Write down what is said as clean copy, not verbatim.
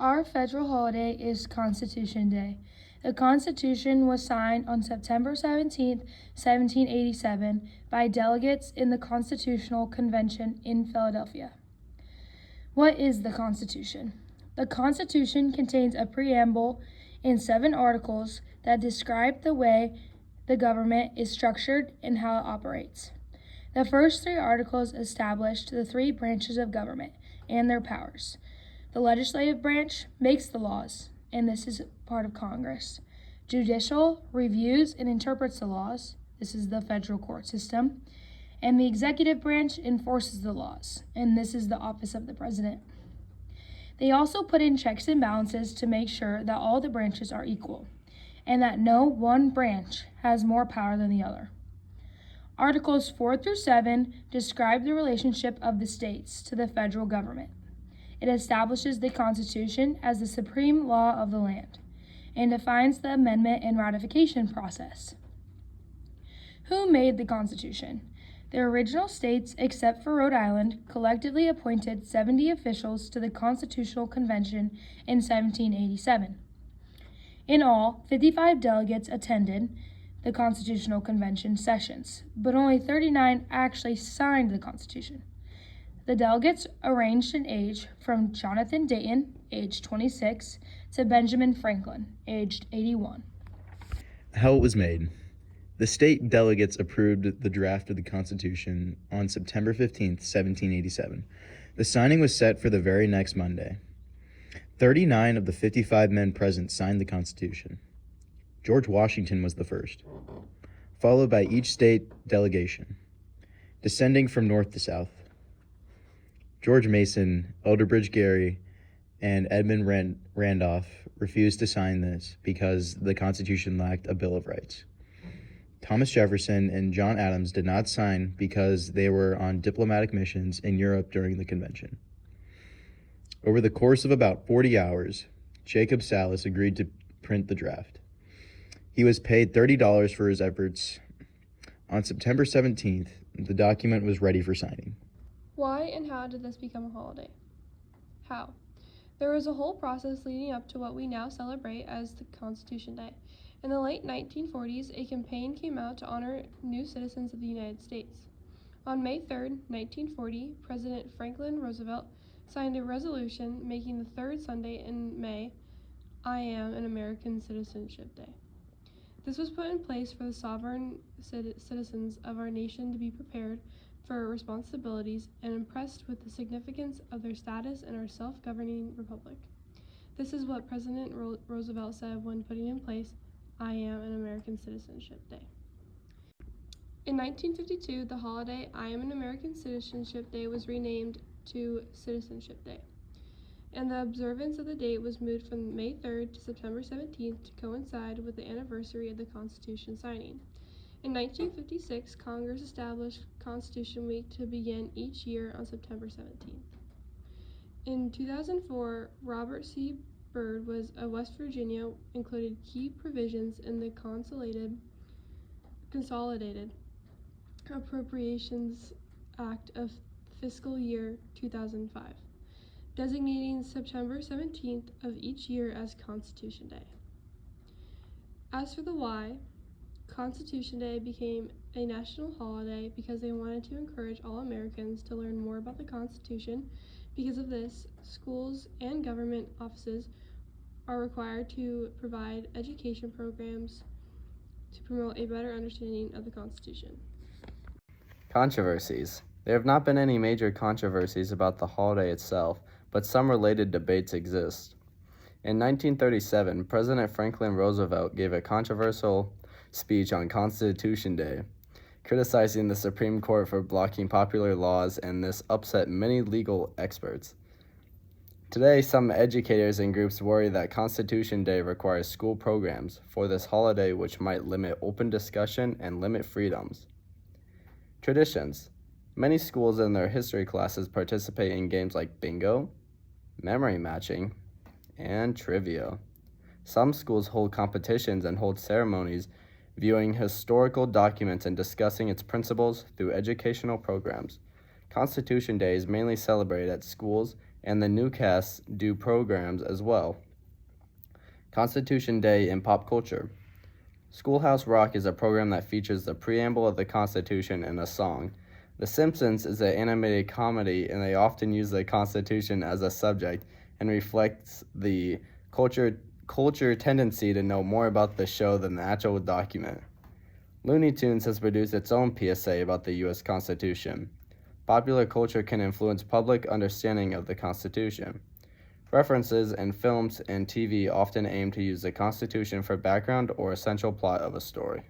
Our federal holiday is Constitution Day. The Constitution was signed on September 17, 1787, by delegates in the Constitutional Convention in Philadelphia. What is the Constitution? The Constitution contains a preamble and 7 articles that describe the way the government is structured and how it operates. The first 3 articles established the 3 branches of government and their powers. The legislative branch makes the laws, and this is part of Congress. Judicial reviews and interprets the laws. This is the federal court system. And the executive branch enforces the laws, and this is the office of the president. They also put in checks and balances to make sure that all the branches are equal, and that no one branch has more power than the other. Articles 4 through 7 describe the relationship of the states to the federal government. It establishes the Constitution as the supreme law of the land and defines the amendment and ratification process. Who made the Constitution? The original states, except for Rhode Island, collectively appointed 70 officials to the Constitutional Convention in 1787. In all, 55 delegates attended the Constitutional Convention sessions, but only 39 actually signed the Constitution. The delegates arranged in age from Jonathan Dayton, aged 26, to Benjamin Franklin, aged 81. How it was made. The state delegates approved the draft of the Constitution on September 15, 1787. The signing was set for the very next Monday. 39 of the 55 men present signed the Constitution. George Washington was the first, followed by each state delegation, descending from north to south. George Mason, Elderbridge Gerry, and Edmund Randolph refused to sign this because the Constitution lacked a Bill of Rights. Thomas Jefferson and John Adams did not sign because they were on diplomatic missions in Europe during the convention. Over the course of about 40 hours, Jacob Salas agreed to print the draft. He was paid $30 for his efforts. On September 17th, the document was ready for signing. Why and how did this become a holiday? How? There was a whole process leading up to what we now celebrate as the Constitution Day. In the late 1940s, a campaign came out to honor new citizens of the United States. On May 3, 1940, President Franklin Roosevelt signed a resolution making the third Sunday in May I Am an American Citizenship Day. This was put in place for the sovereign citizens of our nation to be prepared for responsibilities and impressed with the significance of their status in our self-governing republic. This is what President Roosevelt said when putting in place I Am an American Citizenship Day. In 1952, the holiday I Am an American Citizenship Day was renamed to Citizenship Day, and the observance of the date was moved from May 3rd to September 17th to coincide with the anniversary of the Constitution signing. In 1956, Congress established Constitution Week to begin each year on September 17th. In 2004, Robert C. Byrd of West Virginia included key provisions in the Consolidated Appropriations Act of fiscal year 2005, designating September 17th of each year as Constitution Day. As for the why, Constitution Day became a national holiday because they wanted to encourage all Americans to learn more about the Constitution. Because of this, schools and government offices are required to provide education programs to promote a better understanding of the Constitution. Controversies. There have not been any major controversies about the holiday itself, but some related debates exist. In 1937, President Franklin Roosevelt gave a controversial speech on Constitution Day, criticizing the Supreme Court for blocking popular laws, and this upset many legal experts. Today, some educators and groups worry that Constitution Day requires school programs for this holiday, which might limit open discussion and limit freedoms. Traditions. Many schools in their history classes participate in games like bingo, memory matching, and trivia. Some schools hold competitions and hold ceremonies viewing historical documents and discussing its principles through educational programs. Constitution Day is mainly celebrated at schools and the newscasts do programs as well. Constitution Day in pop culture. Schoolhouse Rock is a program that features the preamble of the Constitution in a song. The Simpsons is an animated comedy, and they often use the Constitution as a subject and reflects the culture tendency to know more about the show than the actual document. Looney Tunes has produced its own PSA about the U.S. Constitution. Popular culture can influence public understanding of the Constitution. References in films and TV often aim to use the Constitution for background or essential plot of a story.